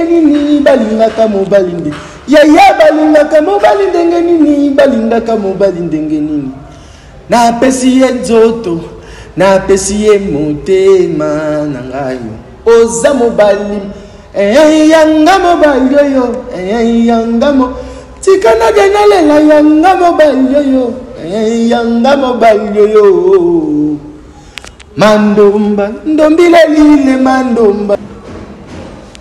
ndenge nini balingaka mobali ndenge yaya balingaka mobali ndenge nini balingaka mobali ndenge nini napesi ye nzoto napesi ye motema na ngai oza mobali yanga mobali oyo yanga mo tikana genalela yanga mobali oyo yanga mobali oyo mandomba ndombile lile mandomba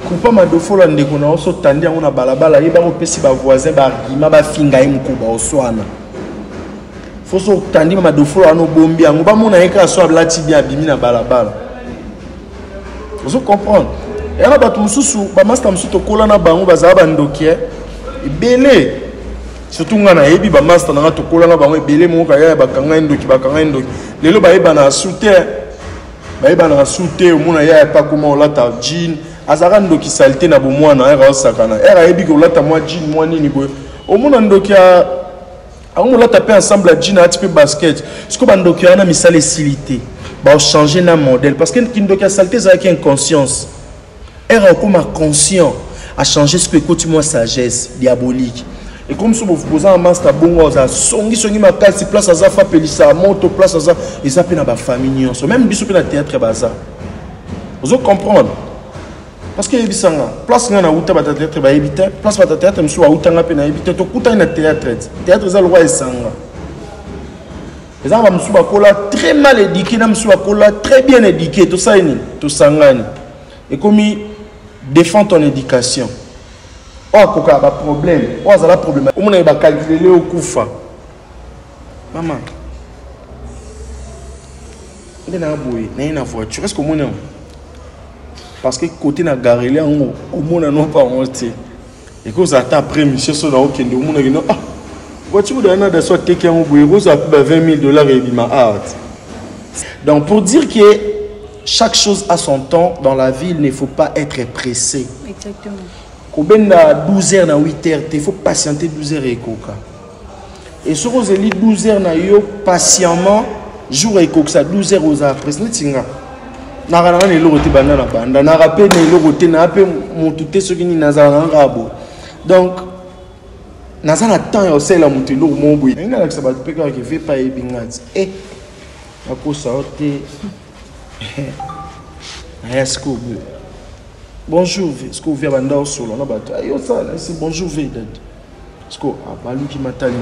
kupa madofola ndeko na oso tandi yango na balabala yeba ko pesi ba voisin ba argument ba finga ye mukuba oswana foso tandi madofola ano bombi yango ba mona yeka so ablati bien abimi na balabala vous comprendre et là ba tumususu ba master mususu tokola na bango bazaba bandokie ebele surtout ngana yebi ba master na tokola na bango ebele mo kaya bakanga ndoki lelo ba yeba na soutien baïba na soute omona ya pas comment olata jean azara ndoki salté na bomwana era osakana era yebi ko olata moi jean moi nini boy omona ndoki a olata pe ensemble a jean a petit peu basket ce que bandoki ana misale silité ba changer na modèle parce que ndoki a salté ça qui inconscience era comme conscient a changer ce que écoute moi sagesse diabolique. Et comme si vous posez un master bon, ça songi ma case place à ça fa pelissa moto place à ça et ça pe na ba famille même biso pe na théâtre baza. Vous comprendre parce que bisanga place nga na uta ba théâtre ba ebita place ba théâtre mso uta nga pe na ebita to kuta na théâtre za le roi esanga. Les gens mso ba kola très mal éduqué na mso ba kola très bien éduqué tout ça ni to sangani et comme défend ton éducation. Oh, koka ba problème. Oh, ça la problème. On va calculer au kufa. Maman. On est na boy, na voiture. Est-ce que mon parce que côté na garé là on mona non pas monter. Et que ça attend après monsieur so na okende on mona non ah. Voiture de na soit teke en boy, ça coûte $20,000 et bima art. Donc pour dire que chaque chose a son temps dans la vie, il ne faut pas être pressé. Exactement. Quand on a 12 heures, 8 heures, il faut patienter 12 heures et coca. Et si vous avez 12 heures, patiemment, jour et coca, 12 heures aux après, c'est tinga. Na rana ne lorote banda na banda, na rappel ne lorote na appel montuté ce qui ni nazana rabo. Donc, nazana temps et au sel à monter l'eau mon boui. Il y a que ça va te pécar qui fait pas ebingat. Eh, à cause ça ôter. Est-ce que bonjour, est-ce que vous venez à solo na bato ayo ça c'est bonjour vedad est-ce que abalu ki matali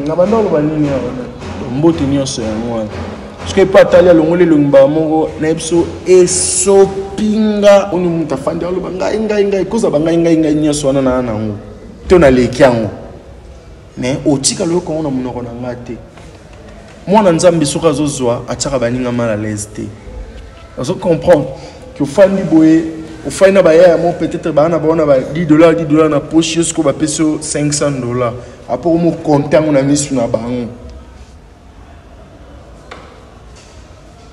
na banda lo banini ya mbote nyonso ya nwa est-ce que pas tali longole longba mongo na ebso esopinga oni muta fandi lo ngai koza ngai nyonso wana na ngo to na lekiango mais otika lo ko na munoko na ngate mwana nzambe soka zozwa ataka baninga mal à l'aise te. Vous comprenez que au fin du boé, au fin de la peut-être $10 na poche jusqu'au va payer $500. Après on compte on a mis sur la banque.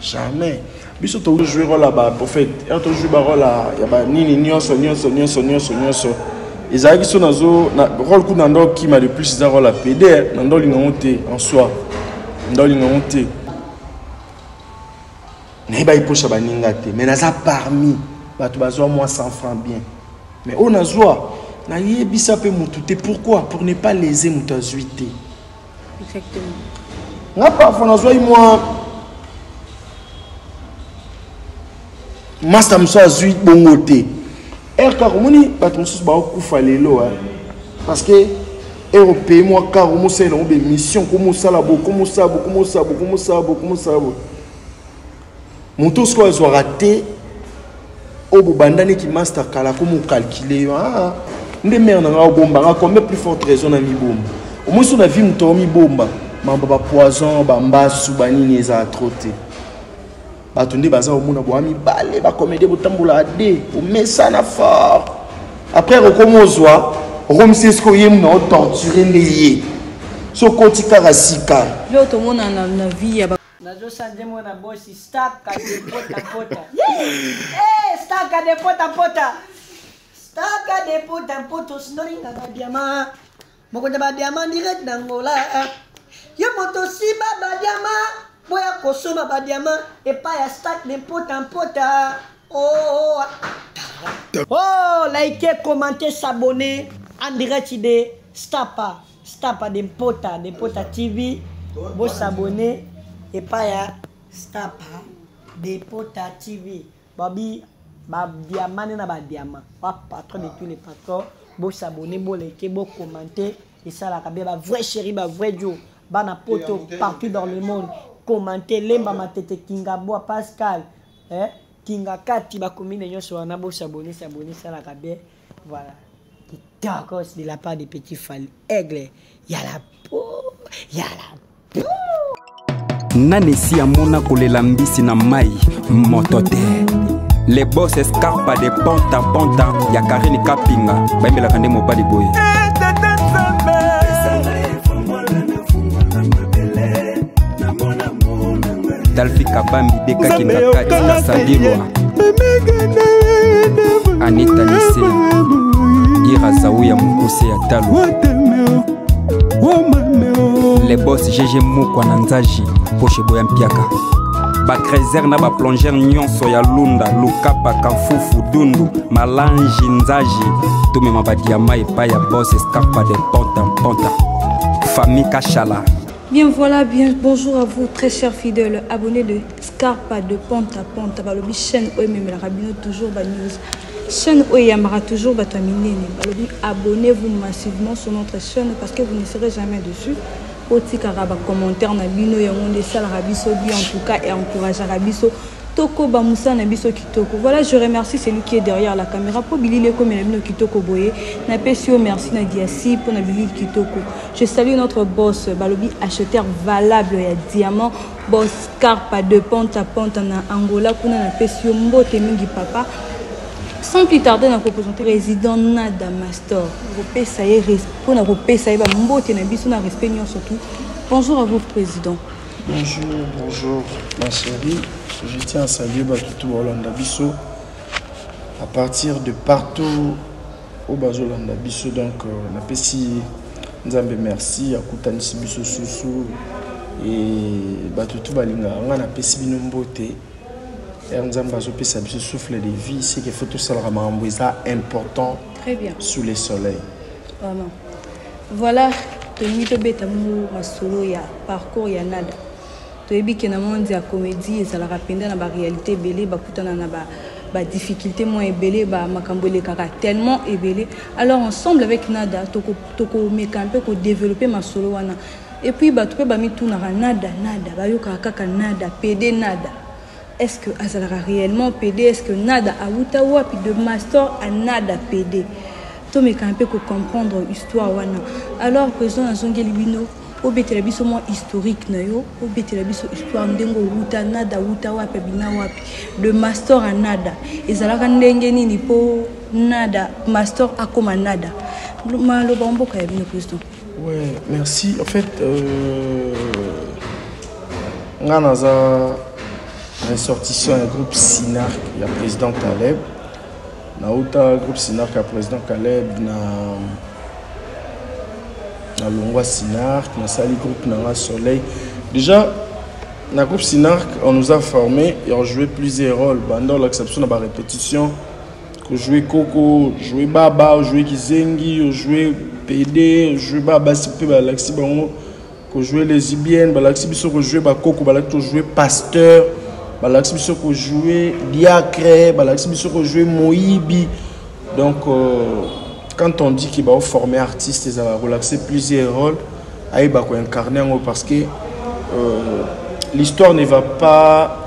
Jamais. Biso to jouer rôle là-bas prophète. Et to jouer rôle là, ya ba nini nyonso. Ils arrivent sur nazo na rôle ku nando qui m'a de plus za rôle à PD nando lingonte en soi. Nando lingonte. Mais naza parmi bato bazwa moi 100 francs bien mais on a joie na yebisa pe mututé pourquoi pour ne pas léser mutazuité exactement na parfois na joie moi master mso azui bongote karomoni bato msusu ba okufa lelo parce que européen moi karomo c'est une mission comme ça là comme ça Monto sko zo raté au bandane qui master kala comme calculer nde mer na bomba nga combien plus forte raison na mi bomba au moins sur la vie muto mi bomba mamba poison bambasu banini eza troté batunde baza omuna bo ami balé ba comédie botambola ade o mesana fort après rekomozwa romsesko yem na torturer ndeye so kotika rasika yo to mona na vie ya nazo sanje mona bosi staka de pota staka de pota snori na diamant moko de diamant direct d'Angola yo moto siba ba diamant boya kosoma ba diamant et pas ya stack de pota oh Oh, likez, commentez, s'abonner en direct de Stapa de Pota TV. Vous s'abonner et pas ya Stapa de Pota TV. Babi, diamant na ba diamant. Pas patron de tous les patrons. Vous s'abonner, vous likez, vous commenter. Et ça, la ba vrai chéri, ba vrai Joe. Bana poto partout dans le monde. Commentez, lemba ma tete Kinga Boa Pascal. Kinga Kati ba commune nyonso wana bo s'abonner ça la kabé. Voilà. D'accord, de la part des petits fal aigle. Ya la peau. Nanesi amona kolela mbisi na mai motote. Les boss escarpa de ponta ya Karine Kapinga baimela kande mobali boy. Dalfi Kabambi deka kinaka ikasadilwa Anita Nise Ira Zaouya Mukose ya Talo Les boss GG Mukwa Nanzaji Poche Boya Mpiaka Bakrezer na ba plongeur nyonso ya Lunda Lukapa Kafufu Dundu Malanji Nzaji Tume mabadiama epa ya boss escarpa de ponta Famille Kachala. Bien voilà, bien bonjour à vous très chers fidèles abonnés de Scarpa de Ponta balobi chaîne OMM la rabino toujours ba news chaîne Oyamara toujours ba terminer balobi abonnez-vous massivement sur notre chaîne parce que vous ne serez jamais dessus otikara ba commentaire na bino ya monde sala rabiso bien en tout cas et encourager rabiso Toko Bamoussa Nabiso Kitoko. Voilà, je remercie celui qui est derrière la caméra pour Billy comme Nabino Kitoko Boye. Napesio merci Nadiasi pour Nabili Kitoko. Je salue notre boss Balobi acheteur valable et diamant boss Carpa de Ponta na Angola kuna Napesio Mbote Mingi Papa. Sans plus tarder, nous proposons président Nada Mastor. Pour nous repérer Mbote Nabiso na respect surtout. Bonjour à vous président. Bonjour ma chérie. Je tiens à saluer tout Hollanda Bisso à partir de partout au Bazo Hollanda Bisso. Donc, on a pessi Nzambe merci à Koutanisi Bisso Sousou et Batutu Balinga. On a pessi Binombote et Nzambe Bazo Pessa Bisso souffle de vie. C'est qu'il faut tout ça important. Très bien. Sous le soleil. Vraiment. Voilà, Tony Betamu Masolo ya parcours ya nada. Toyebi ke na monde ya comédie ezala rapenda na ba réalité belé ba kutana na ba difficulté moins belé ba makambo le kaka tellement ebelé. Alors ensemble avec Nada toko mekampe ko développer ma solo wana. Et puis ba tout ba mi tout na nada ba yo kaka nada PD nada. Est-ce que azala réellement PD, est-ce que Nada a Outawa puis de master à Nada PD. To mekampe ko comprendre histoire wana. Alors président Nzongeli Bino obetela biso mo historique na yo obetela biso histoire ndengo wuta nada wuta wapi bina wapi de master à nada ezalaka ndenge nini po nada master akoma nada maloba mboka ya bino président. Ouais, merci. En fait nganaza ressortissant un groupe Sinark, il y a président Caleb na uta groupe Sinark a président Caleb na Longwa Sinark, na Sali groupe Nanga Soleil. Déjà, dans le groupe Sinark, on nous a formés et on joué plusieurs rôles. Pendant l'exception de la répétition, on jouait Coco, on jouait Baba, on jouait Kizengi, on jouait PD, on jouait Baba, on jouait lesbienne, on jouait Coco, on jouait Pasteur, on jouait Diacre, on jouait Moïbi. Donc, quand on dit qu'il va former artistes, il va relaxer plusieurs rôles, il va incarner parce que l'histoire ne va pas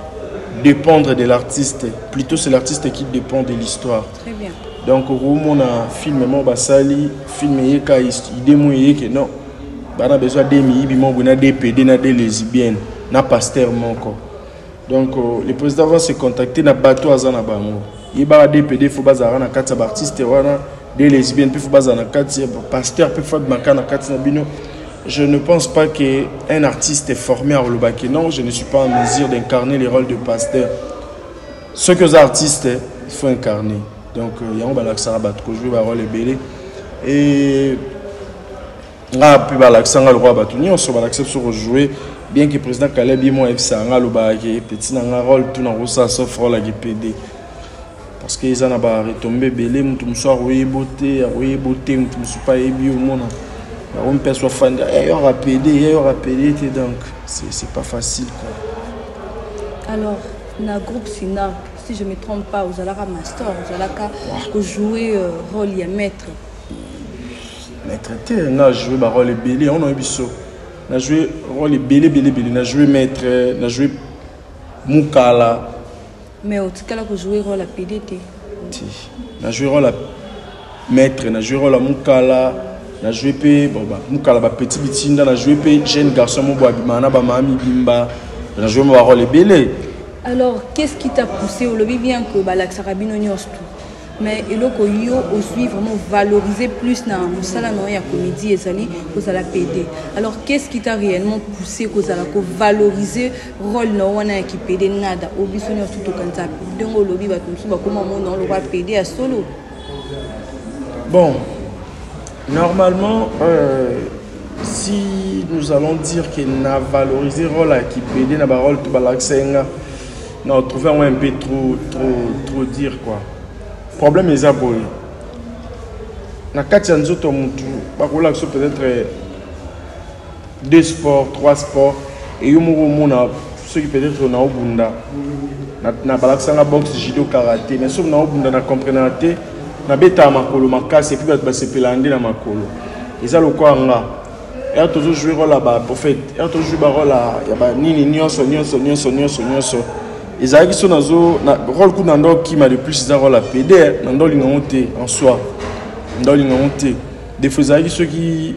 dépendre de l'artiste, plutôt c'est l'artiste qui dépend de l'histoire. Très bien. Donc, on a filmé Basali, filmé idée que non, on a besoin de des PD, des lesbiennes, des pasteurs. Donc, les présidents vont se contacter dans le bateau à Zanabango. Il y a des PD, il faut que na quatre artistes. Des lesbiennes, puis pasteur, je ne pense pas qu'un artiste est formé à Olobake. Non, je ne suis pas en mesure d'incarner les rôles de pasteur. Ce que les artistes, il faut incarner. Donc, il y a un balaxara batko jouer le rôle belé. Et là, puis balaxara le roi batuni, on se balaxera sur jouer. Bien que le président Caleb et moi, il y a un rôle, petit rôle, tout dans le sauf rôle avec PD. parce que ça n'a pas retombé belé mutu muso aroye beauté mutu muso pas ebi au monde on perçoit fan il y aura PD donc c'est pas facile quoi. Alors na groupe Sina si je me trompe pas vous allez master vous allez jouer rôle ya maître on a joué le rôle belé on a biso on a joué rôle belé on a joué maître on a joué mukala mais au cas là que jouer rôle à PDT on a joué rôle à maître on a joué rôle à mukala on a joué pe mukala ba petit bitinda on a joué pe jeune garçon mo bo abimana ba mami bimba on a joué mo rôle belé. Alors qu'est-ce qui t'a poussé au lobby bien que la Sarabino Nyos tout mais il faut aussi vraiment valoriser plus dans le salon de la comédie et zali aux la PD. Alors qu'est-ce qui t'a réellement poussé aux la valoriser rôle non on a qui PD nada au bisonio tout quand ça donc au lobby va tout ça comment on dans le roi PD à solo. Bon normalement si nous allons dire qu'il n'a valorisé rôle à qui PD na rôle tout balaksenga non trouver un peu trop dire quoi. Problème est aboy. Na katia nzoto mutu bakola que peut-être 2 sports 3 sports et yo mona ceux qui peut-être na obunda na balakisanga boxe judo karaté mais soki na obunda na comprendre te na beta makolo makasi et puis ba sepelande na makolo eza lokwa nga et toujours jouer rôle là-bas prophète et toujours jouer rôle là ya ba nini nyonso ils arrivent sur nazo na rôle coup nando qui m'a de plus ça rôle à PD nando lingonté en soi nando lingonté des fois ils ceux qui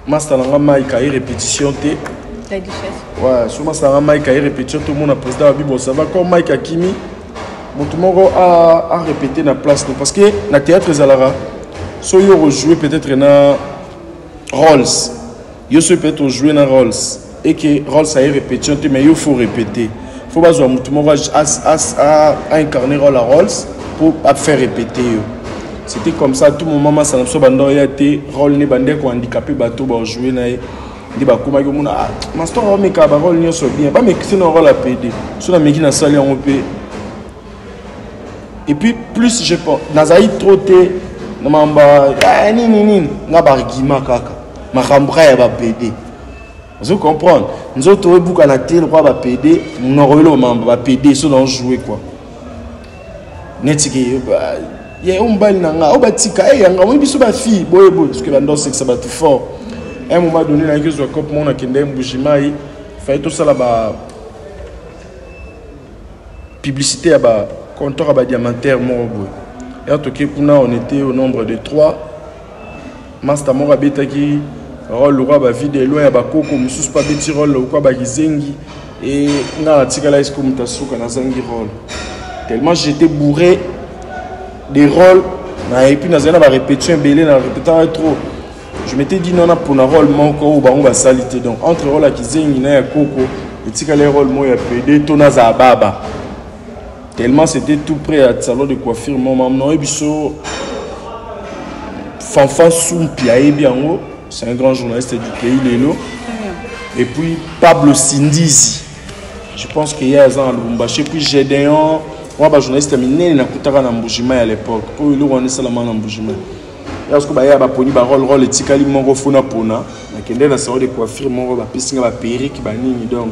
master na mai kai répétition té ouais sur master na mai kai répétition tout le monde a président Abibo ça va comme Mike Akimi tout le monde a répété na place parce que na théâtre zalara so yo rejouer peut-être na Rolls yo so peut-être jouer na Rolls et que Rolls a répétition mais il faut répéter. Il faut que tout le monde incarner rôle à Rolls pour faire répéter. C'était comme ça, tout le moment, ça n'a pas été rôle ni bandé ko handicapé bateau ba jouer na ndi ba kuma ko muna master o meka ba rôle ni so bien ba meki c'est un rôle à PD so na meki na sali en pe et puis plus je pense nazai troté na mamba nini nga bargima kaka makambra ya ba PD. Vous comprenez? Nous autres, beaucoup à la télé, on va PD, on va PD, ils ont joué quoi. Netiki, il y a un bal nanga, on va tika, il y a un bisu ba fille, boy boy, parce que la danse ça va tout fort. À un moment donné, la gueule comme mon a kindé mbujimai, fait tout ça là-bas. Publicité là-bas, compteur là-bas diamantaire mon boy. Et en tout cas, on était au nombre de 3. Master Mora Betaki. Rôle le roi va vide loin à bakoko mususu pas petit rôle ou quoi bagizengi et na tika la esko mutasuka na zangi rôle tellement j'étais bourré des rôles et puis na zana ba répétition belé na répétant trop je m'étais dit non na pour na rôle moko ou ba on va salité donc entre rôle à kizengi na ya koko et tika les rôles mo ya PD to na za baba tellement c'était tout près à salon de coiffure mon maman ebiso fanfan soumpi ayebi yango. C'est un grand journaliste du pays, Lélo. Et puis Pablo Sindizi. Je pense qu'il y a un an à Lubumbashi. Puis Gédéon, moi, je suis journaliste, mais je suis à Mbujima à l'époque. Pour le roi, c'est la main à Mbujima. Et parce que il y a un rôle, il y a un rôle, il y a un salon de coiffure, il y a un perruque, donc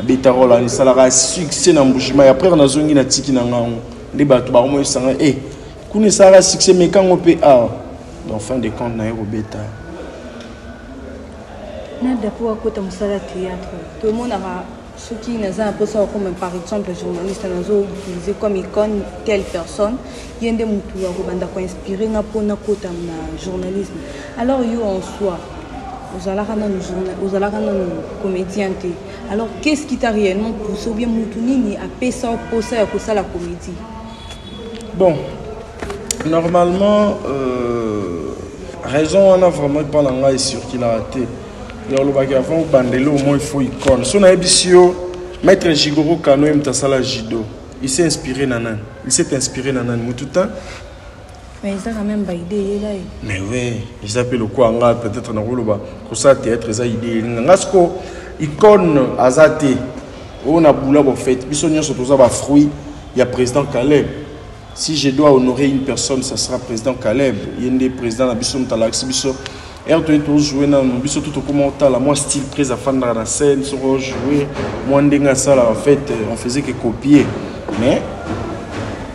il y a un rôle, il y a un succès à Mbujima. Et après, on a un tiki dans les bateaux, il y a un succès, mais quand on peut, en fin de compte, il y a un bêta. Nada pour côté musala théâtre tout le monde a ceux qui nous a un peu ça comme par exemple journaliste nous ont utilisé comme icône telle personne il y a des mutu à banda ko inspiré na pour na côté na journalisme alors yo en soi vous allez comédien alors qu'est-ce qui t'a réellement poussé ou bien mutu nini a pesa pour ça la comédie bon normalement raison on a vraiment pas la sur qu'il a raté. Alors le bagage avant bandelo au moins il faut icône. Son abissio maître Jigoro Kano Mtasala Jido. Il s'est inspiré nanan. Il s'est inspiré nanan mututa. Mais il a quand même pas idée là. Mais oui, il s'appelle quoi nga peut-être na roloba. Ko ça théâtre ça idée. Ngasko icône azate. On a boula bo fait. Bisonyo surtout ça ba fruit. Il y a président Caleb. Si je dois honorer une personne, ça sera président Caleb. Il y a des présidents à Bissot Talaxi Bissot. Et on doit jouer dans Bissot tout comment la moi style très à fan dans la scène, sur jouer. Moi on ça en fait, on faisait que copier. Mais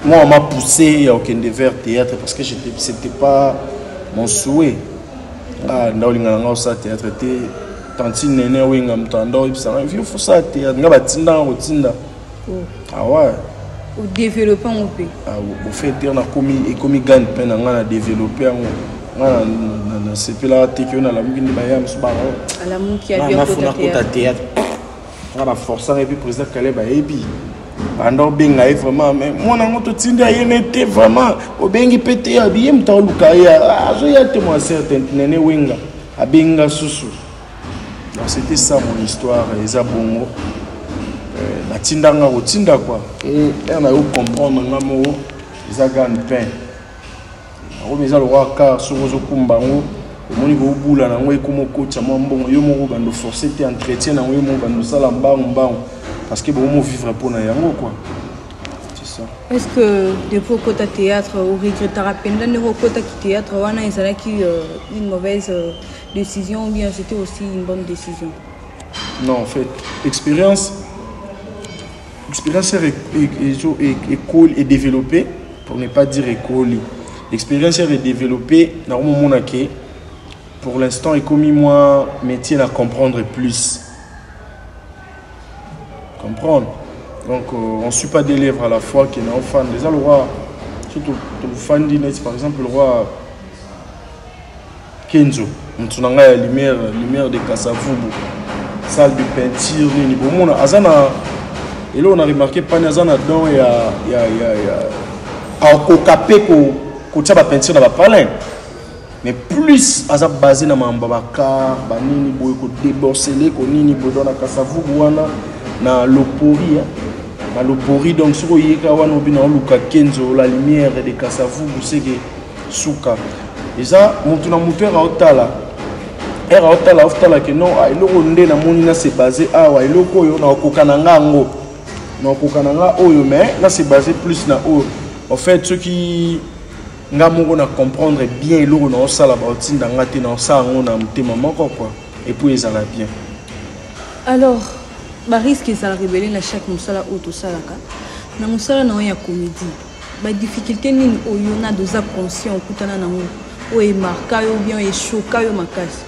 moi on m'a poussé à aucun devoir théâtre parce que c'était pas mon souhait. Ah, ndaolinga ça théâtre était tantine nene winga mtandao ça il faut ça théâtre ngaba tinda otinda. Ah ouais. Au développement au pays. Ah, au fait dire na komi gagne peine na développer na c'est là que na la mugini bayam so ba ala muki a bien côté théâtre on va forcer et puis président Caleb et puis pendant benga vraiment mais moi na moto tinda yenete vraiment au bengi pété habillé mta lukaya azo ya te moi certain nene winga abenga susu. Donc c'était ça mon histoire eza bongo. Tindanga au tinda quoi et on a eu comprendre ngamo ils gagne pain on les a le roi car sur aux kumbango moni go bula na ngwe comme coach mo mbongo yo mo bando forcer te entretien na ngwe mo bando sala mbango parce que bon mo vivre pour na yango quoi c'est ça. Est-ce que depuis côté théâtre ou regrettera pendant le côté théâtre wana ezala qui une mauvaise décision ou bien c'était aussi une bonne décision? Non en fait expérience école est développée, pour ne pas dire école. L'expérience est développée, normalement, pour l'instant, et comme moi, métier à comprendre plus. Comprendre. Donc, on ne suit pas des lèvres à la fois qui est un fan. Déjà, le roi, surtout le fan d'Inès, par exemple, le roi Kenzo, on a la lumière de Kasavubu, salle de peinture, et là, on a remarqué que Panazan a dedans, il y a un peinture dans la palin. Mais plus, à ça basé dans Mambabaka, Banini, Boyko, déborcelé, Konini, Bodona, Kasavu, Bouana, dans l'opori. Dans l'opori, donc, sur le Yekawan, on a Luka Kenzo, la lumière de Kasavu, Bousseke, Souka. Et ça, mon moteur à Otala. Era Otala, Otala, que non, il y a un monde qui s'est basé à Wailoko, il y a un Kokanangango. Donc, mais là c'est basé plus na en fait ceux qui ngamoko comprendre bien l'eau na sala ba tinda ngate na sa ngona mtema moko quoi et puis ils allaient bien. Alors ba risque ça la révéler na chaque musala auto salaka na musala na ya comédie ba difficulté nini oyo na doza conscient kutana na ngo o e marka yo bien e choka yo makasi.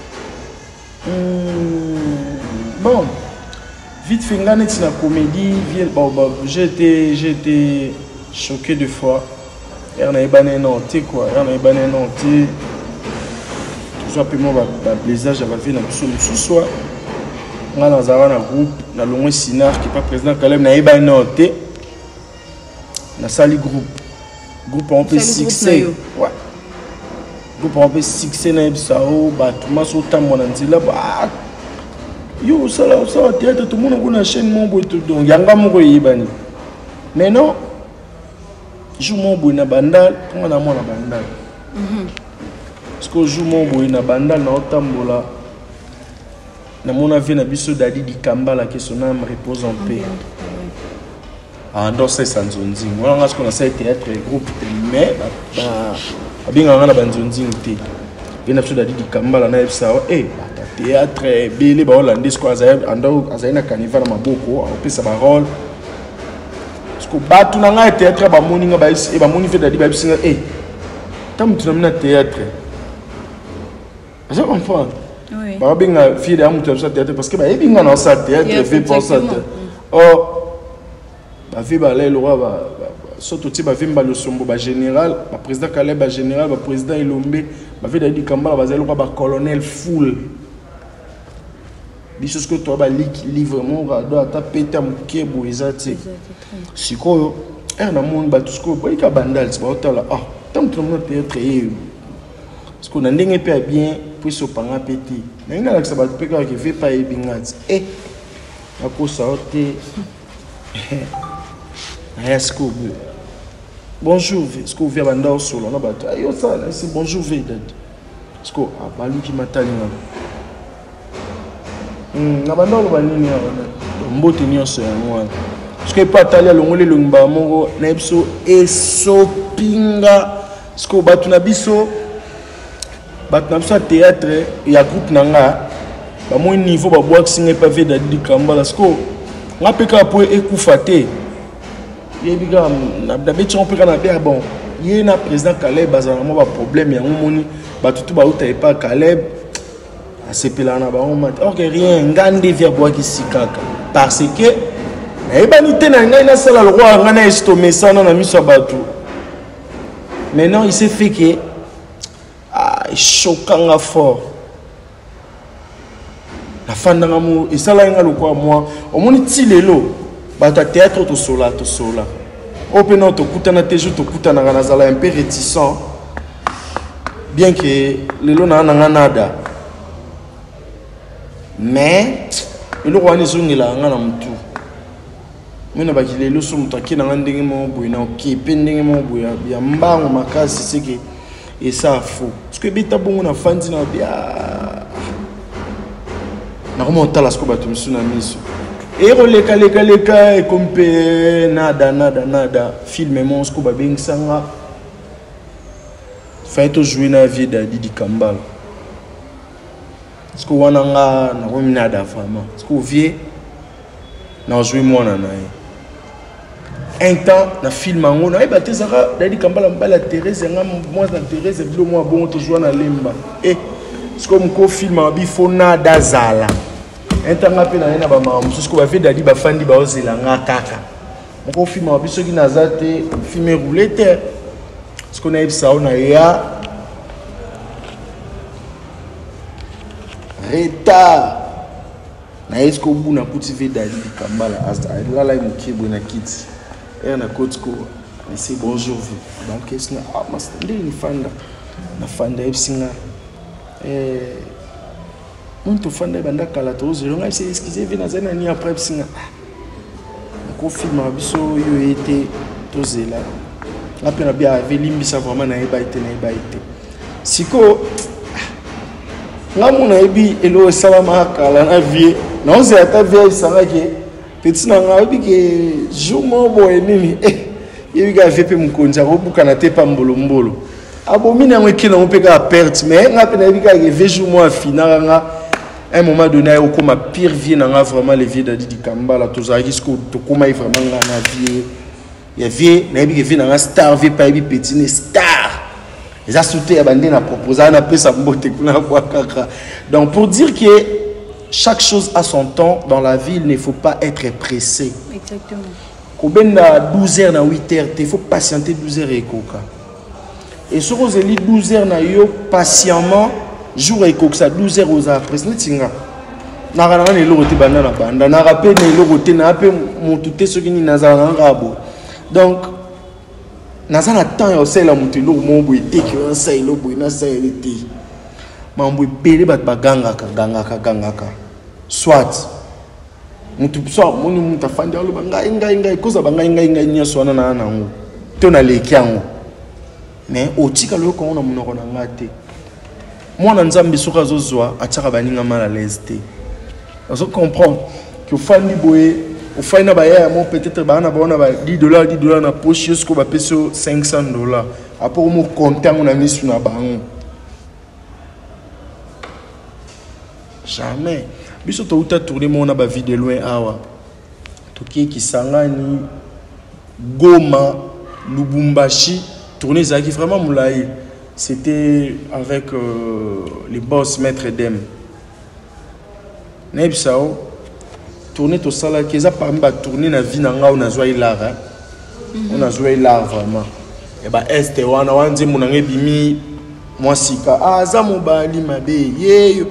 Bon vite fait, dans la comédie, j'ai été choqué de fois. Il y a un bananté quoi, il y a un bananté. Tout simplement, plaisir, j'avais fait ce soir. On a dans un groupe, dans le Sinar qui n'est pas président Caleb, il y a un bananté. Dans sali groupe un peu succès. Ouais. Groupe un peu succès dans Sao, Batuma Sotam Monanzila. Yo ça théâtre tout le monde a une chaîne mon boy tout donc yanga moko yibani mais non joue mon boy na bandal pour na mona bandal parce que joue mon boy na bandal na otambola na mona vie na biso dadi di kambala que son âme repose en paix ah donc c'est sanzonzi moi on a ce qu'on a ça théâtre groupe mais bien na banzonzi té bien na biso dadi di kambala na ça théâtre belé ba hollandais quoi azaina carnival maboko on peut ça ba rôle parce que batu na nga théâtre ba moninga ba e ba moni fait dadi ba bisinga tam tu na théâtre ça comprend oui ba binga fille de mutu ça théâtre parce que ba e binga na ça théâtre fait pour ça oh ba vie ba le roi ba surtout ti ba vimba le sombo ba général ba président Caleb ba général ba président Ilombe ba fait dadi kambala ba zelo ba colonel full des choses que toi bah livrement doit taper ta mukebo ezati siko na monde ba tout ce que ba ika bandal c'est pas là ah tant que nous théâtre parce qu'on a ndenge pe bien puis so panga pété na nga ça ba pe ka qui fait pas ebingati à cause ça té est-ce que bonjour est-ce que vous vient bandal solo na ba ayo ça c'est bonjour vedad est-ce que abalu qui matali na bandalo banini mbote nyonso ya mwana parce que pas talia longole longba mongo na biso esopinga parce que batu na biso théâtre ya groupe nanga ba mo niveau ba boxing pas fait d'adi kambala parce que nga peka po ekufa te yebiga na beton peka na bien bon yé na président Caleb bazana mo ba problème ya ngomoni batu tout ba uta e pas Caleb asepela na ba on ok rien ngande via bois qui sikaka parce que na ebanité na ngai na sala le roi ngana estomé ça na miso batu maintenant il s'est fait que choquant fort la fin de l'amour et ça là il quoi moi au moins tilelo bata théâtre to sola au penon to kutana tejo to kutana na zala un peu réticent bien que lelo na nada mais le roi ni zongela ngana mutu mena ba kilelo so mutu akina ngandenge mo boina okipe ndenge mo boya ya mbango makasi c'est que et ça faux parce que bita bongo na fandi na bia na remonta la skoba to misuna miso et leka et comme nada filme mon skoba bing sanga fait to jouer na vie d'Adi Kambala parce que wana nga na rominada vraiment parce que vie na jouer moi na un temps na film ngo na ba tezaka d'Adi Kambala mbala Thérèse nga moi na Thérèse bilo moi bon to jouer na lemba et parce que mon film abi fona dazala un temps ngape na ba mama parce que ba fait d'Adi ba fandi ba ozela nga kaka mon film abi soki nazate film roulette parce qu'on a eu ça on a ya retard na esko bu na kuti ve d'Adi Kambala là là mon kibo na kiti et na kotiko c'est bonjour donc est-ce que mas ndini fanda na fanda epsinga muntu fanda banda kala to zelo ngai c'est excusez vina zana ni après epsinga ko film abiso yo été to zela après na bia velimbisa vraiment na ebaite siko ngamu na ebi elo salama kala na vie na oze ata vie sanga ke petit na ngabi ke jomo boy nini yebiga vepe mukonja robuka na te pa mbolo abomina ngekela mpeka perte mais ngapi na yebiga ke vejo mo afina nga un moment donné au comme pire vie na nga vraiment les vie d'Adi Kambala to za risque to koma vraiment nga na vie ya vie na yebiga vie na nga star vie pa yebi petit ne star les a sauté abandé na proposer na pesa mbote kuna kwa kaka donc pour dire que chaque chose a son temps dans la vie, il ne faut pas être pressé. Exactement. Quand à 12h na 8h, il faut patienter 12h et coca. Et sur vous avez 12h na yo patiemment jour et coca 12h aux après tinga. Na rana ne lorote banda na banda na rappel ne lorote na pe montuté ce qui ni nazala ngabo. Donc nazala temps yo sela mutu lo mo bo eteke on sai lo bo na sai été. Mambo belé bat gangaka soit mutu soit moni muta fandi alo ngai koza ngai nyaso na ngo to na lekiango mais otika lo ko na munoko na ngate mwana nzambe soka zozwa ataka baninga mal à l'aise te on comprend que fandi boye au faina ba ya mo peut-être ba na $10 na poche jusqu'au ba peso $500 après mo compter on a mis sur na bango. Jamais. Biso to uta tourner mon ba vie de loin awa. Toki Kisangani, Goma, Lubumbashi, tourner zaki vraiment moulaï. C'était avec les boss maître Dem. Nebsao tourner to sala keza parmi ba tourner na vie na nga on a zoa ilara. On a zoa ilara vraiment. Et ba este wana wanze munange bimi mwasika aza mobali mabe yeyo.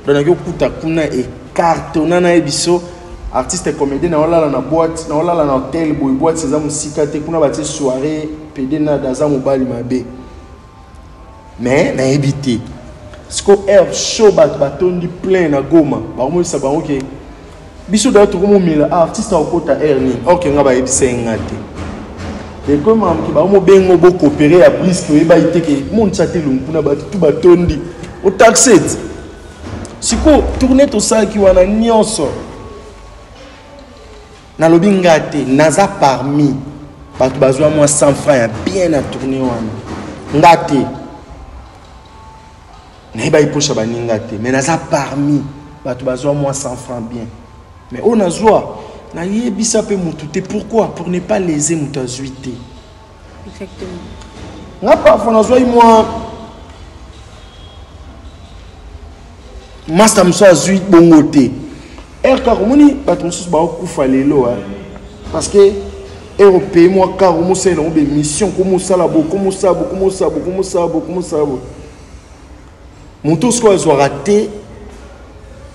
Donc kuta kuna e carte onana ebiso artiste comédien na olala na boîte na olala na hôtel boîte ces musika te kuna ba soirée pd na daza mobali mabe mais na éviter sko air show batondi plein na Goma ba mo sa ba OK biso da to mo mila artiste au kota air ni OK ngaba ebisa ngate et comme ki ba mo bengo bo coopérer à brisque e ba iteke mon chate lumpuna ba tout batondi au taxet. Si vous tournez tout ça qui wana nyonso na lobi ngate naza parmi bato bazwa moi 100 francs bien à tourner wana ngate neba iposha baningate mais naza parmi bato bazwa moi 100 francs bien mais on a joie na yebisa pe mutu te pourquoi pour ne pas léser mutu azuité exactement nga parfois na joie moi master mso azui bongote karomoni bato mosusu baokufa lelo parce que européen moi karomo sala be mission comme sala bo comme sabo moto sko azwa raté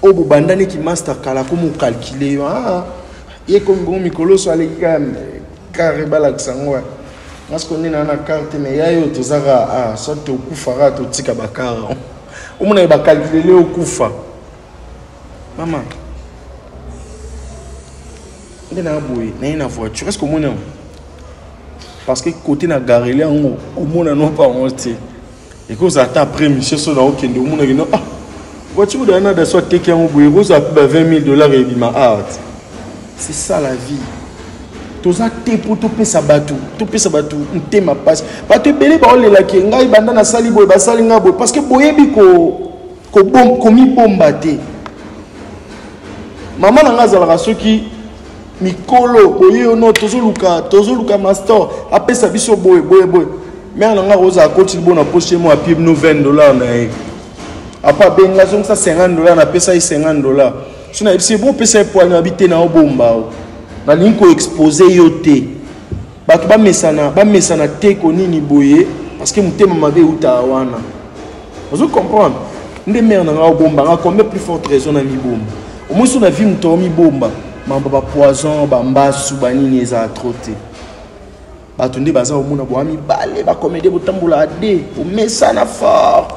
au bandane ki master kala comme calculer ye comme bon mikolo so ale carré bala sango parce qu'on est dans la carte mais yayo tozaka so to kufara to tika bakara on a calculé au kufa maman na une voiture est-ce que mon parce que côté na garé on mona non pas honte et que ça attend après monsieur so na okende on mona no voiture de na soit teke en boye vous a $20 000 et bima art c'est ça la vie toza te pour to pesa batu nte ma passe ba te belé ba olela ke ngai banda na sali boye ba sali nga boye parce que boyebi ko bom komi bomba te maman na nga zala soki mikolo boye ono tozoluka master apesa biso boye mais na nga roza akoti bona poche mo apib no $20 na e apa benga zonga ça $50 na pesa $50 sina c'est bon pesa pour na habiter na obomba na linko exposer yote bato ba mesana te ko nini boye parce que mutema mabe uta wana vous comprendre nde mère na nga obomba nga combien plus forte raison na mi bomba au moins on a vu muto mi bomba mamba ba poison ba mbasu banini eza trop te bato nde baza omuna bo ami bale ba comédie botambola ade o mesana fort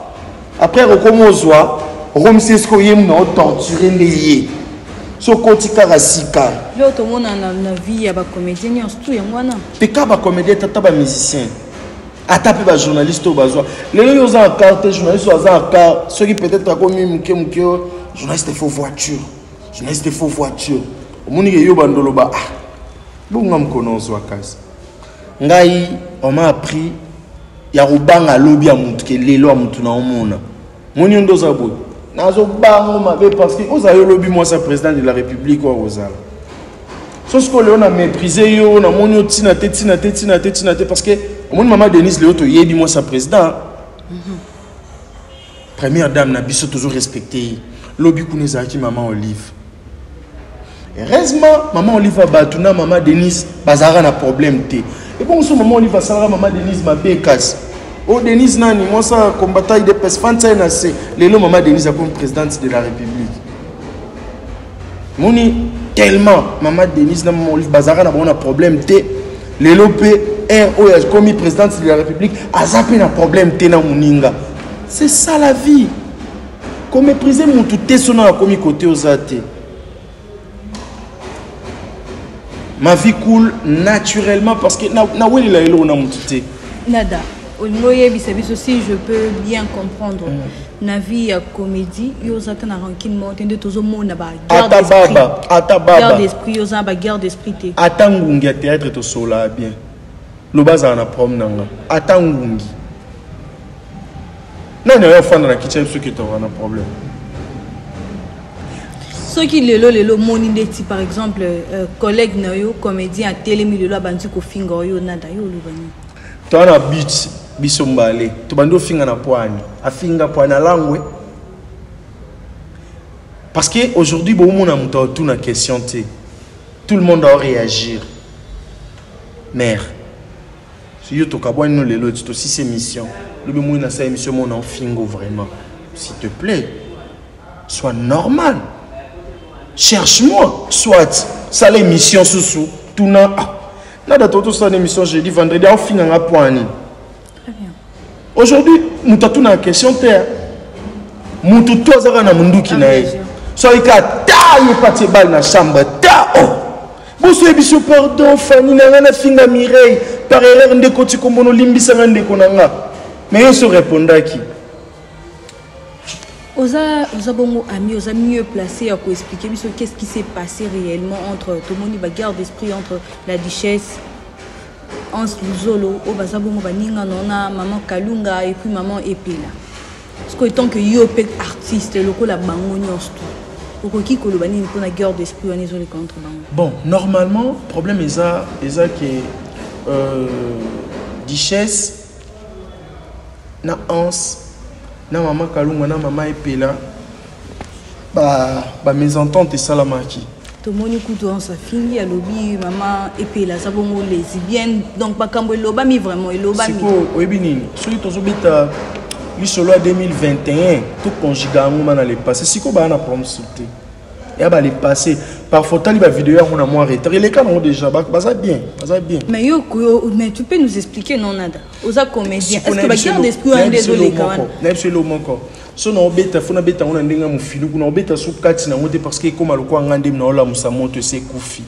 après rekomozwa romsesko yemu na torturer ndeye so kotika rasika lo to mona na vie ya ba comédien ni surtout yangwana peka ba comédien tata ba musicien ata pe ba journaliste bazwa lelo yo za carte journaliste za carte ceux qui peut-être a commis muke journaliste faux voiture omoni ke yo bandolo ba bonga mkonozo akazi ngai on m'a appris ya rubanga lobi ya mutu ke lelo mutu na omona moni ndo za boy nazo bango mabe parce que oza yo lobi moi sa président de la république wa ozala so ce que on a maîtrisé yo na moni tina te parce que omoni maman Denise Léo to yebi moi sa président première dame na biso toujours respecté lobi kuneza ki maman Olive. Heureusement, maman Olive a battu maman Denise, bazara na problème té. Et bon, ce maman Olive a salra maman Denise ma bécasse. Oh Denise nani, moi ça combattant des pes fansa na c'est. Lelo maman Denise a comme présidente de la République. Moni tellement maman Denise na maman Olive bazara na bon problème té. Lelo pe un oya comme présidente de la République a zappé na problème té na muninga. C'est ça la vie. Comme mépriser mon tout té sona comme côté aux athées. Ma vie coule naturellement parce que nada si je peux bien comprendre na vie ya comédie yo zata na rancune monte tozo mona ba garde d'esprit yo za ba garde d'esprit te atangungi théâtre to sola bien lo baza na prom nanga atangungi nani yo fanda na kitchen ce qui to na problème. Ceux qui lelo moni ndeti par exemple collègue na yo comédien à télé mi lelo bantu ko fingo yo nada yo lo bani to na beach biso mbale to bando finga na poani afinga poani langwe parce que aujourd'hui bon mon amuta tout na question té tout le monde doit réagir mère si yo to kabwa no lelo to si c'est mission le mo na sa émission mon en fingo vraiment s'il te plaît sois normal. Cherche-moi, soit ça l'émission sous tout na nada tout ça l'émission jeudi vendredi au fin à poani. Très bien. Aujourd'hui, nous t'as tout na question terre. Nous tout toi na munduki na e. So ika ta y parti bal na chambre ta oh. Boso ebiso pardon Fanny na finga Mireille par erreur ndeko ti kombono limbisa ndeko nanga. Mais yo se répondaki. Oza bongo ami, oza mieux placé à expliquer qu'est-ce qui s'est passé réellement entre tout le monde, la guerre d'esprit entre la duchesse Hans Luzolo, oza bongo baninga nona maman Kalunga et puis maman Epela. Parce que tant que yo pek artiste, le ko la bango nyonso. Pourquoi qui kolobani pour la guerre d'esprit on est contre bango. Bon, normalement, problème est ça que duchesse na Hans na maman Kalunga na maman Epela ba mésentente et salamaki. Tout le monde écoute Hans fini à lobby maman Epela ça bongo lesbienne donc pas kambo loba mi vraiment loba mi. Siko webini celui to zobita li solo à 2021 tout conjugalement dans le passé siko ba na promotionné. Et bah les passé parfois tali ba vidéo on a moins retard les cas non déjà bah ça bien mais tu peux nous expliquer non nada aux comédiens est-ce que ba guerre d'esprit on est désolé quand même n'est-ce le manko so na obeta fona beta on ndenga mu filu kuna obeta su kati na ngote parce que comme aloko ngande na ola musamoto se kufi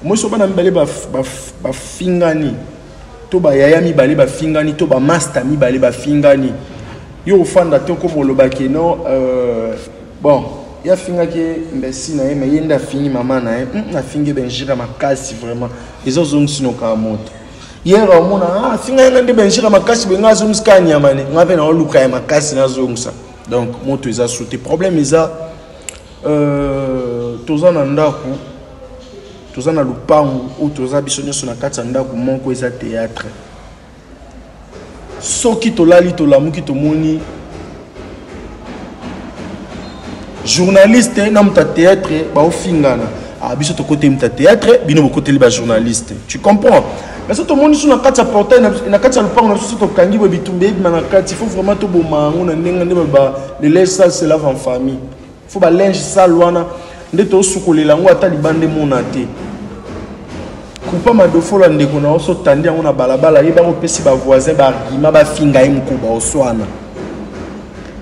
moi so bana mbale ba fingani to ba yaya mi bale ba fingani to ba master mi bale ba fingani yo fanda to comme lo ba non bon ya finga ke mbesi na yema yenda fini mama na na finge benjira makasi vraiment ezo zongsino ka moto yera omona finga ngande benjira makasi benga zongskanya mane ngabe na oluka ya makasi na zongsa donc moto eza sauté problème eza toza na ndaku toza na lupangu ou toza biso nyoso na kati ya ndaku moko eza théâtre soki tolali tolamuki tomoni journaliste na muta théâtre ba ofingana biso to côté muta théâtre bino côté liba journaliste tu comprends mais ça tout le monde sur na kati ya portail na kati ya lupango na biso to kangi bo bitumbe bi na kati il faut vraiment to boma ngona ndenga ndeba ba le linge sale se lave en famille faut ba linge sale wana ndeto sukolela ngo ata libande mona te kupa madofola ndeko na oso tandi yango na balabala yeba ko pesi ba voisin ba argument ba finga imkuba oswana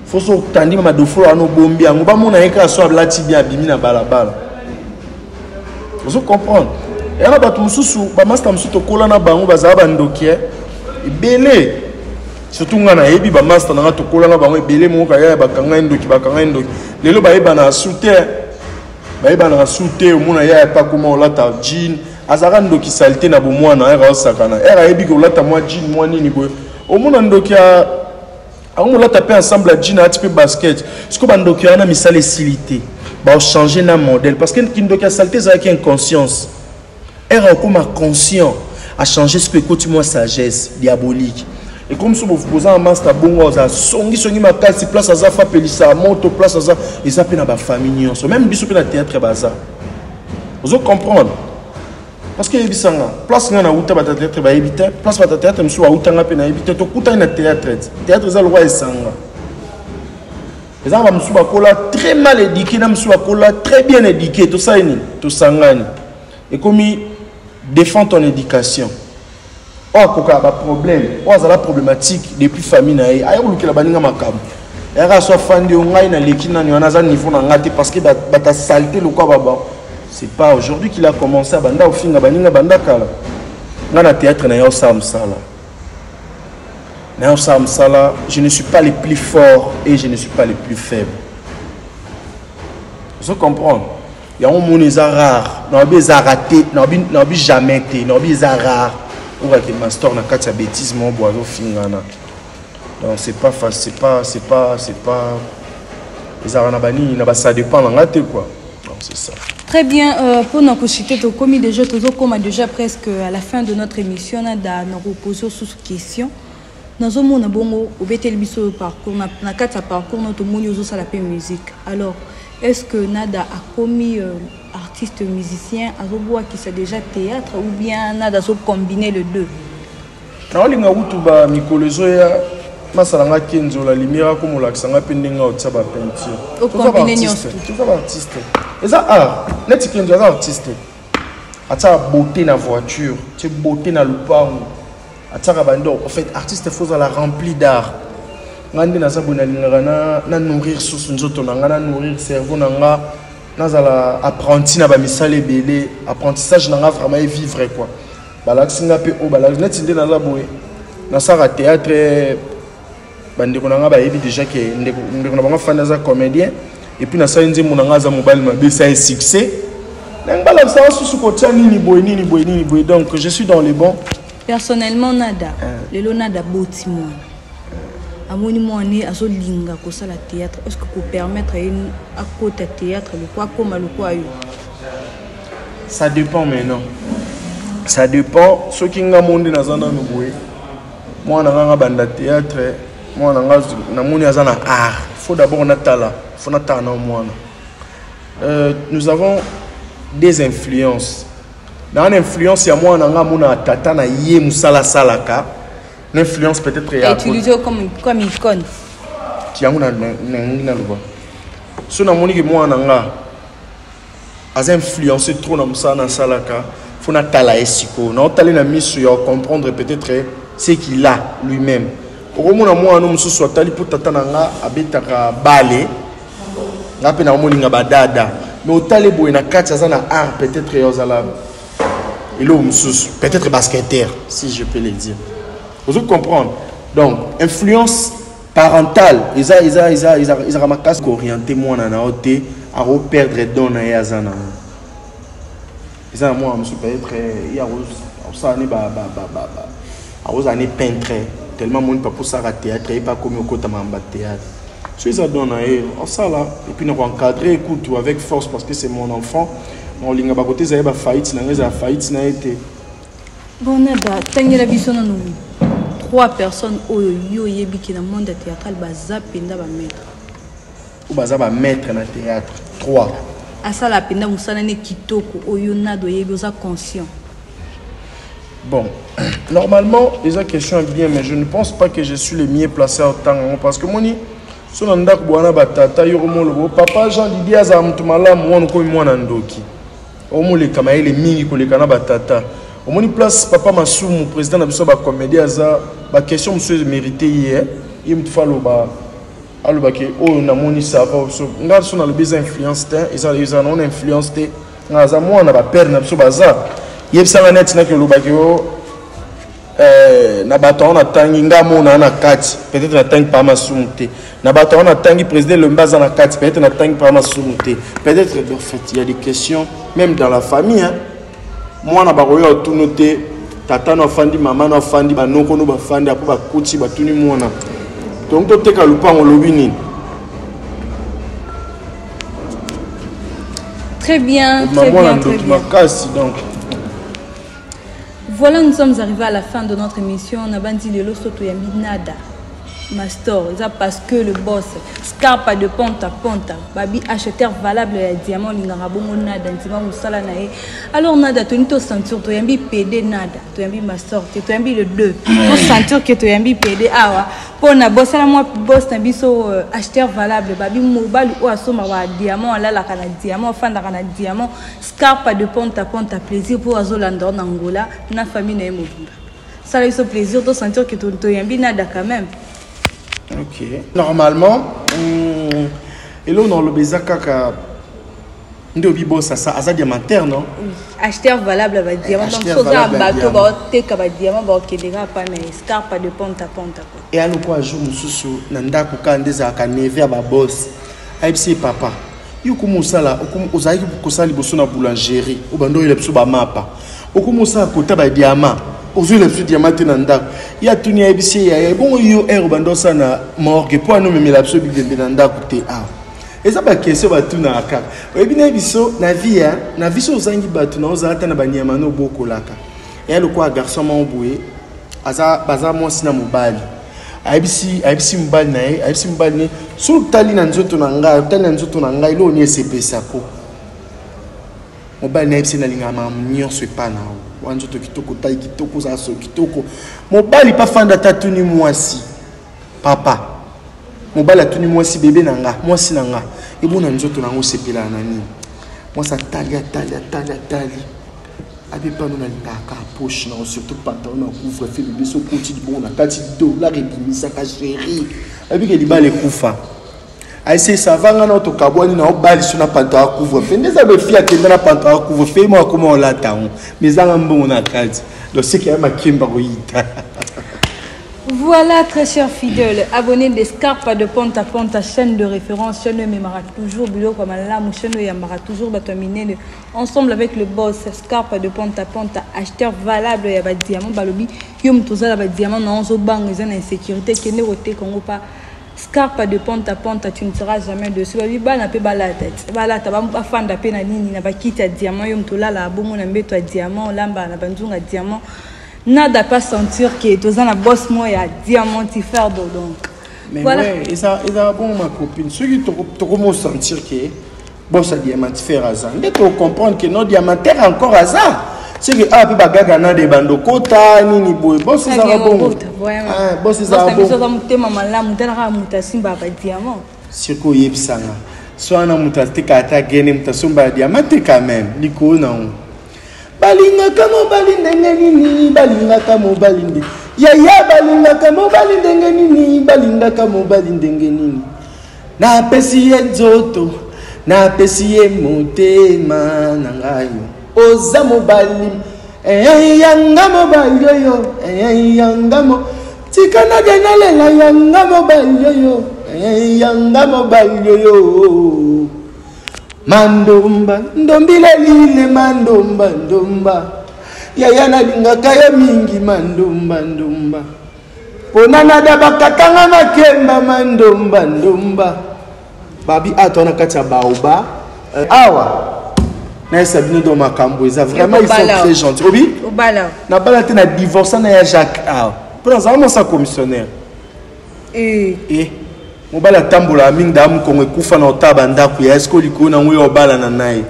faut so tandi madofola wana bombi yango ba mona eka so ablati bien abimi na balabala vous comprenez et là ba mususu ba master mususu to kola na bango bazaba bandokie ebele surtout ngana yebi ba master na to kola na bango ebele mo ka ya bakanga ndoki lelo ba yeba na soutien ba yeba na soutien mona ya pa kuma olata jean azara ndoki salté na bo mwana era osakana era yebi ko olata moi jean moi nini boy o mona ndoki a on l'a tapé ensemble à jean à type basket ce que bandoki ana misale silité ba changer na modèle parce que kindoki a salté ça avec inconscience era comme conscient à changer ce que écoute moi sagesse diabolique et comme si vous posez un master bongo za songi makasi place za fa pelisa moto place za et ça pe na ba famille même biso pe na théâtre baza vous comprendre parce que bisanga place ngana uta ba théâtre ba ebita place ba théâtre mso wa uta ngape na ebita to kuta na théâtre za le roi esanga les gens mso ba kola très mal éduqué na mso ba kola très bien éduqué tout ça ni to sangani et comme défend ton éducation oh koka ba problème oh za la problématique depuis famille na ye ayo lukela baninga makam era so fandi ngai na lekina ni wana za niveau na ngati parce que ba ta saleté le quoi baba. C'est pas aujourd'hui qu'il a commencé à banda au finga baninga banda kala. Ngana théâtre na yo sam sala. Na yo sam sala, je ne suis pas le plus fort et je ne suis pas le plus faible. Vous comprenez? Il y a un monde rare, na bi raté, na bi jamais été, na bi rare. On va que master na katia bêtise mon boiseau finga na. Donc c'est pas facile, c'est pas les arana bani na ba ça dépend na ngate quoi. Donc c'est ça. Très bien, pour nous consulter, comme déjà presque à la fin de notre émission, nous avons reposé sur cette question. Nous avons un parcours, notre musique. Alors, est-ce que Nada a commis artiste musicien, a qui c'est déjà théâtre ou bien Nada a combiné les deux? Masalanga kenzo la lumière comme l'accent pendinga au tsaba peinture. Au combiné nyonso. Tout artiste. Et ça art, net kenzo artiste. Ata beauté na voiture, tu beauté na lupango. Ata bando en fait artiste faut la rempli d'art. Ngandi na sabona lingana na nourrir sous nzoto na ngana nourrir cerveau na nga nazala apprenti na ba misale belé, apprentissage na nga vraiment vivre quoi. Balaxinga pe o balax net inde na la boé. Na sara théâtre bandeko na nga bayebi déjà que ndeko na bango fanda za comédien et puis na sa nzi mon nga za mobile mabe ça un succès ngala ça susu ko tani ni boy donc je suis dans les bons. Personnellement nada lelo nada botimo amoni moani azo linga ko sala théâtre est-ce que peut permettre une à côté théâtre le quoi comme le quoi yo ça dépend maintenant ça dépend ce qui nga monde na zana no boy moi na nga banda théâtre moi na moni azana art faut d'abord on a talent faut na talent moi nous avons des influences dans l'influence il y a moi na mona tata na ye musala salaka l'influence peut-être est utilisé comme icône ti yangu na loba so na moni que moi na as influencé trop na musala salaka faut na tala esiko na tala na misu ya comprendre peut-être ce qu'il a lui-même au moins moi no mususu atali pour tata na nga abetaka bale nga pe na moni nga badada mais au tali boy na kati azana art peut-être yozala et là peut-être basketteur si je peux le dire vous comprendre donc influence parentale ils a makas orienté moi na oté à perdre don na yazana ils a moi monsieur peut-être il y a ça ne ba à aux années peintre tellement mon pas pour ça à théâtre et pas comme au côté mamba théâtre je suis à donner ça là et puis nous encadrer écoute avec force parce que c'est mon enfant on linga ba côté ça ba faillite na ngeza faillite na été bon nada tangela biso na nous 3 personnes oyo yebiki na monde théâtral baza penda ba maître ou baza ba maître na théâtre 3 asala penda musana ne kitoko oyo nado yebi oza conscient. Bon, normalement, les questions bien, mais je ne pense pas que je suis le mieux placé au temps. Parce que moi, si on a batata, papa Jean Didier Azamtumala, moi, moi, nandoki. Au moins, les camarades, les mini, les canabas batata. Au moins, place papa Massoum, président de la comédie, la question, monsieur, mérité hier. Il me faut alors que oh na moni ça va ngal so na le besoin influence ils ont influence te ngaza moi na ba père na biso baza yebisanga net na ke lobaki o na bato na tangi ngamo na kati peut-être na tangi pa masumte na bato na tangi président le mbaza na kati peut-être na tangi pa masumte peut-être en fait il y a des questions même dans la famille hein moi na ba royo tout noter tata no fandi maman no fandi ba noko no ba fandi apo ba kuti ba tuni mona donc to te ka lupango lobini. Très bien, très bien, très bien. Donc voilà, nous sommes arrivés à la fin de notre émission. On a bandi de l'Osoto Yambi Nada. Mastor, ça parce que le boss, Scarpa de ponta ponta, Babi acheteur valable de diamant, Lingarabongo Nada, Ntima Moussala Nae. Alors Nada, tu n'as ceinture, tu Yambi PD Nada, tu Yambi Mastor, tu Yambi le 2. Tu ceinture que tu Yambi PD Awa. Pour na boss, à moi, boss Nabiso acheteur valable, Babi Mobile ou Asoma diamant, là la cana diamant, fan de cana diamant, Scarpa de ponta ponta, plaisir pour Azolandor Angola, na famille Naemobila. Ça a eu ce plaisir de sentir que tu Yambi Nada quand même. Ok. Normalement, et là, on a le bezaka ndobi boss ça a diamantaire non? Acheteur valable va diamant donc soza bateau ba teka ba diamant ba kedera pa na scarpa de ponta ponta quoi. Et alors quoi jour mususu na ndako kandeza ka neve ba boss. Aipsi papa. Yukumu sala ozaki kosali boso na boulangerie. Obando ile biso ba mapa. Okumu sala kota ba diamant. Aujourd'hui le diamant na ndako ya tuni ya bisi ya bon yo bando sana morgue pour nous même la biso bigende na ndako te ah et ça ba question ba tuna aka oyebi na biso na vie na biso ozangi batu na ozata na banyama no bokolaka et le quoi garçon mon boué aza baza mo sina mobali aibisi mbali na ye aibisi mbali ni sur tali na nzoto na nga tali na nzoto na nga ilo ni sepesa ko mobali na aibisi na linga ma nyonso epa na wanjoto kitoko tai kitoko za so kitoko mobali pa fanda tatuni mwasi papa mobali atuni mwasi bébé nanga mwasi nanga ebona nzoto nango sepela nani mwasa tali abi pa nuna ndaka poche na surtout pantalon na couvre fait bébé so kuti bon na kati dollar et bimisa ka chérie abi ke libale kufa aïe ça va ngana to kabwani na obali suna pantalon couvre fait ndeza be fia kenda na pantalon couvre fait moi comment on l'attend mais za ngambon na kati donc c'est qu'il y a ma kimba roita Voilà, très chers fidèles, abonnés des Scarpa de Ponta Ponta, chaîne de référence, chaîne Memara toujours, Bilo comme la chaîne Yamara toujours, terminé ensemble avec le boss Scarpa de Ponta Ponta, acheteur valable, il y a des diamants, balobi, yom tout ça, il y a des diamants, non, on bang, ils ont insécurité, qui n'est pas Scarpa de Ponta Ponta, tu ne seras jamais dessus. Babi bana pe bala tête. Bala ta ba fan da pe na nini na ba kita diamant yom to la bomo na mbeto diamant lamba na banzunga diamant. Nada pas sentir que tu as un boss moi ya diamantifère donc. Mais voilà. Ouais, et ça bon ma copine. Ceux qui te comment sentir que boss a diamantifère à ça. Mais tu comprendre que non diamantaire encore à ça. C'est que ah pe bagaga na de bandokota nini boy boss ça va bon. Ah boss ça va bon. Ça me tema mala mutana mutasimba ba diamant. Siko yebsanga. Soit na mutate kata gene mutasumba diamante quand même. Liko na balingaka mobali ndenge nini balingaka mobali ndenge yaya balingaka mobali ndenge nini balingaka mobali ndenge nini napesi ye nzoto napesi ye motema na ngai oza mobali yanga mobali oyo yanga mo tikana genalela yanga mobali oyo yanga mobali oyo Mandumba, ndombile lile mandumba, ndumba. Yaya nalingaka ya mingi mandumba, ndumba. Ponana da bakatanga makemba mandumba, ndumba. Babi atona kacha baoba. Awa. Na sabine do makambo, ça vraiment ils sont très gentils. Obi? Obala. Na bala te na divorce na ya Jacques Awa. Pour ça ça commissionnaire. Mobala tambola minda am kongo kufa na otaba ndaku ya esko likona ngwe obala na nayi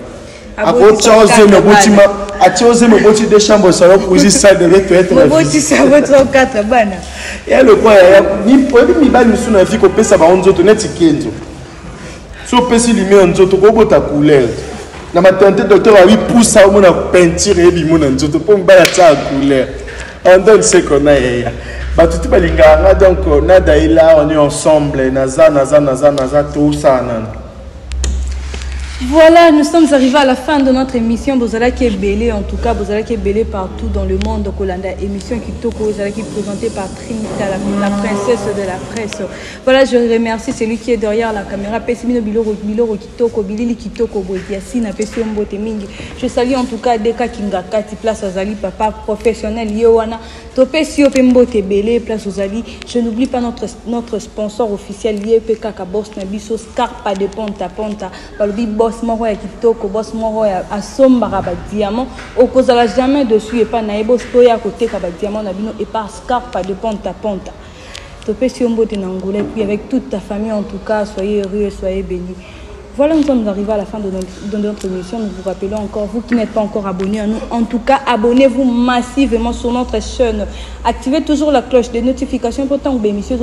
akochoze me botima atioze me boti de chambre ça va poser ça de être boti ça votre 4 bana ya le quoi ya ni pobi mi bali musu na fiko pesa ba onzoto neti kenzo so pesi limi onzoto ko bota couleur na matante docteur a 8 pouces au mona peinture et bimo na nzoto po mbala ta couleur on donne ce qu'on a ya Batuti balinganga donc nada ila on est ensemble naza tout ça nan. Voilà, nous sommes arrivés à la fin de notre émission. Bozala qui est belé, en tout cas, Bozala qui est belé partout dans le monde. Donc, Olanda, émission Kitoko, Bozala qui est présentée par Trinita, la princesse de la presse. Voilà, je remercie celui qui est derrière la caméra. Pessimino Biloro Kitoko, Bilili Kitoko, Boyasina, Pessiombo Temingi. Je salue en tout cas Deka Kingakati, place Azali, papa professionnel, Yowana, Topesio Pembo Tebele, place Azali. Je n'oublie pas notre sponsor officiel, YPK Kabos Nabiso, Scarpa de Ponta Ponta, Balobi Boss moro ya kitoko boss moro ya asombaka ba diamant okozala jamais dessus et pas naebo stoya côté ka ba diamant na bino et pas Scarpa de Ponta Ponta topesi ombote na ngolé puis avec toute ta famille en tout cas soyez heureux et soyez bénis. Voilà, nous sommes arrivés à la fin de notre émission. Nous vous rappelons encore, vous qui n'êtes pas encore abonnés à nous, en tout cas, abonnez-vous massivement sur notre chaîne. Activez toujours la cloche de notification pour tant que l'émission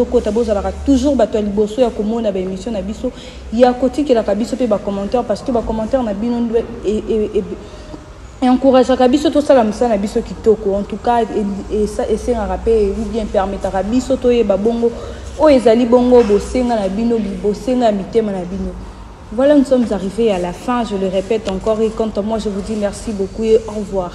toujours liboso ya komona ba émission na biso ya koti ke la kabiso pe ba commentaire parce que ba commentaire na bino et encourage à biso to sala msa na biso kitoko en tout cas et ça et c'est un rappel ou bien permettre à biso to ye ba bongo o ezali bongo bosenga na bino bosenga mitema na bino. Voilà, nous sommes arrivés à la fin, je le répète encore, et quant à moi, je vous dis merci beaucoup et au revoir.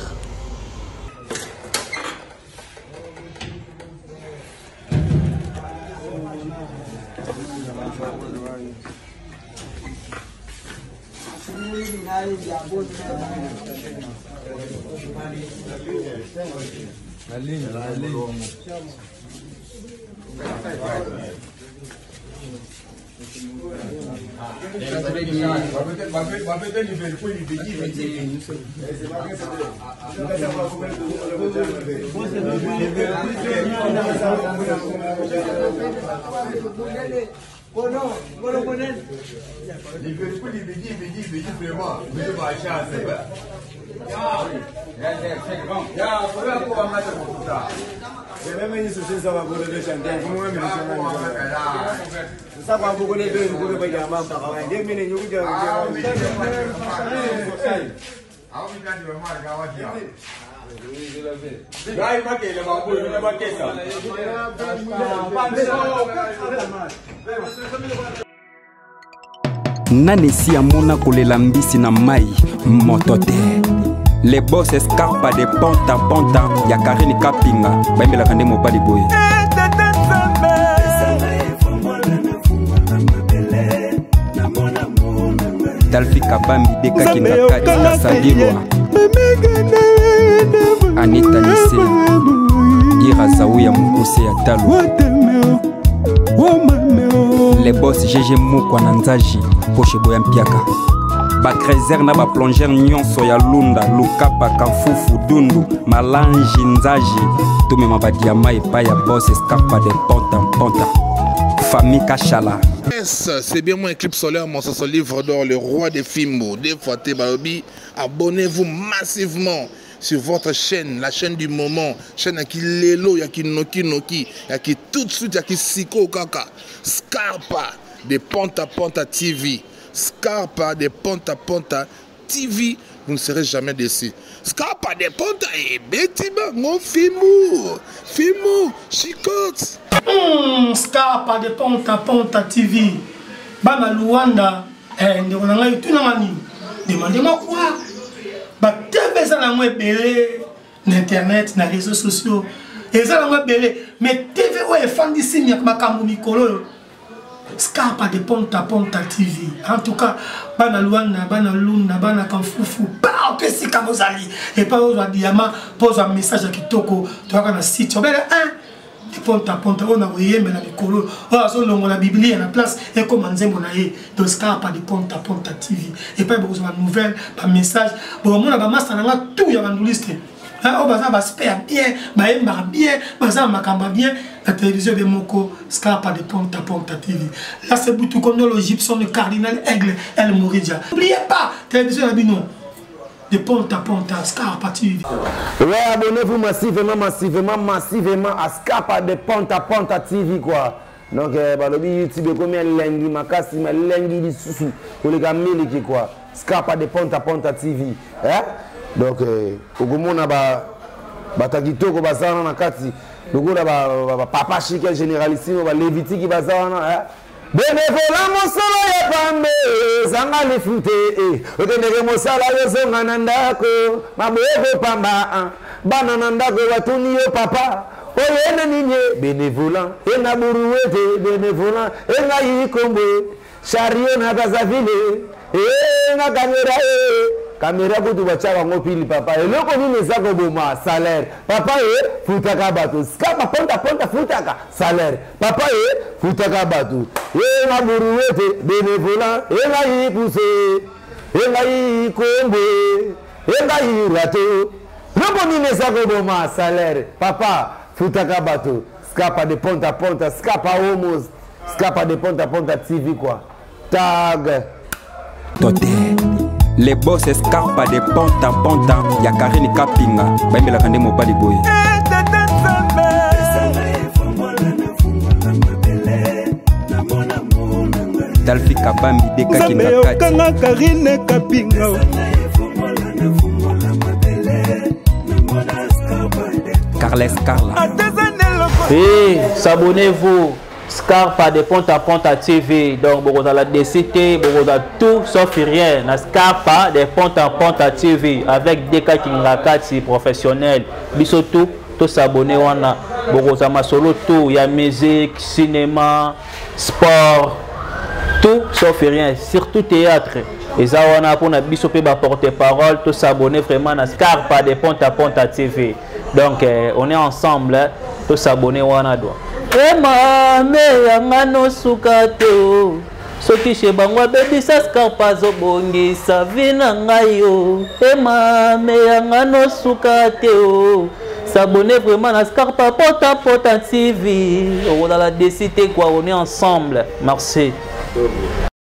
Nanesi amona kolela mbisi na mai motote. Les boss Scarpa de Ponta Ponta ya Karine Kapinga baimela kande mobali boye. Kabambi Deka Kindakati Salilwa Anita Lise Ira Zaouya Mukuse ya Talo les boss GG Mukwa Nanzaji Pochebo ya Mpiaka Bakrezer na ba plonger nyonso ya Lunda Lukapa Kanfufu Dundu Malanji Nzaji Tume mabadiama epa ya boss Escapa de Ponta Famille Kachala. C'est bien mon éclipse solaire, mon son livre d'or, le roi des films. Des fois, abonnez-vous massivement sur votre chaîne, la chaîne du moment. Chaîne qui Lelo, qui Noki, qui tout de suite, qui Siko Kaka. Scarpa de Ponta TV. Scarpa de Ponta TV. Vous ne serez jamais déçus. Scarpa de Ponta et Betiba, mon Fimou, Chicote. Scarpa de Ponta TV. Bana Luanda, ndonanga tunanga ni. Demandez-moi quoi? Ba TV ça la moi belé, internet, na réseaux sociaux. Et ça la moi belé, mais TV ouais fan d'ici mi makambo mikolo. Scarpa de Ponta TV. En tout cas, bana Luanda, bana Lunda, bana Kanfufu, ba pesi kamozali. Et pas aux diamant, pose un message à Kitoko, tu vas na site. Ponta, on a voyé mais la Mikolo, on a la Bible à la place et comme on zémo naé, donc Scarpa de Ponta TV. Et pas beaucoup de nouvelles, pas message. Bon, on a pas masse dans tout y a dans liste. On va spare bien, bah bien, bah makamba bien. La télévision de Moko, Scarpa de Ponta TV. Là c'est tout comme dans l'Égyptien le cardinal Aigle El Mouridia. N'oubliez pas, télévision de Bino. De Ponta, Scarpa TV. Ouais, abonnez-vous massivement à Scarpa de Ponta TV quoi. Donc, YouTube, combien lengi, makasi, mais lengi di susu, pour les gars miliki quoi. Scarpa de Ponta TV. Hein? Donc, au moment où Takito ko basana na kati, logo na papa chic généralissime, Leviti qui basana, hein? Bénévolat mon solo ya pambe zanga le fute otenere mosala yo zonga nandako maboko pamba bana nandako watuni yo papa oyene ninye bénévolat ena buruwete bénévolat ena yikombe chario na kazavile na caméra kutu bachaka ngopili papa eloko nini zako boma salaire papa futaka bato Scarpa Ponta futaka salaire papa futaka bato na buruwete bénévolat na yipuse na yikombe na yirato eloko nini zako boma salaire papa futaka bato Scarpa de Ponta Scarpa homos Scarpa de Ponta TV quoi tag Tote les boss Scarpa de Ponta Yakarini Kapinga Baimela Kande Mobali Boy Dalfi Kabambi Deka Kindakati Karine Kapinga Carla s'abonnez-vous Scarpa de Ponta TV. Donc, vous avez la DCT, vous avez tout sauf rien. Na Scarpa de Ponta TV avec des cas qui sont professionnels. Bisoto, tout s'abonner. Vous avez solo tout. Il y a musique, cinéma, sport, tout sauf rien. Surtout théâtre. Et ça, on a pour la bisopé porte-parole. Tout s'abonner vraiment à Scarpa de Ponta TV. Donc, on est ensemble. Tout s'abonner. Ema me yangano sukato soki shebangwa baby Scarpa zobongisa vina ngayo ema me yangano sukato s'abonner vraiment à Scarpa Ponta TV on a la décidé quoi on est ensemble merci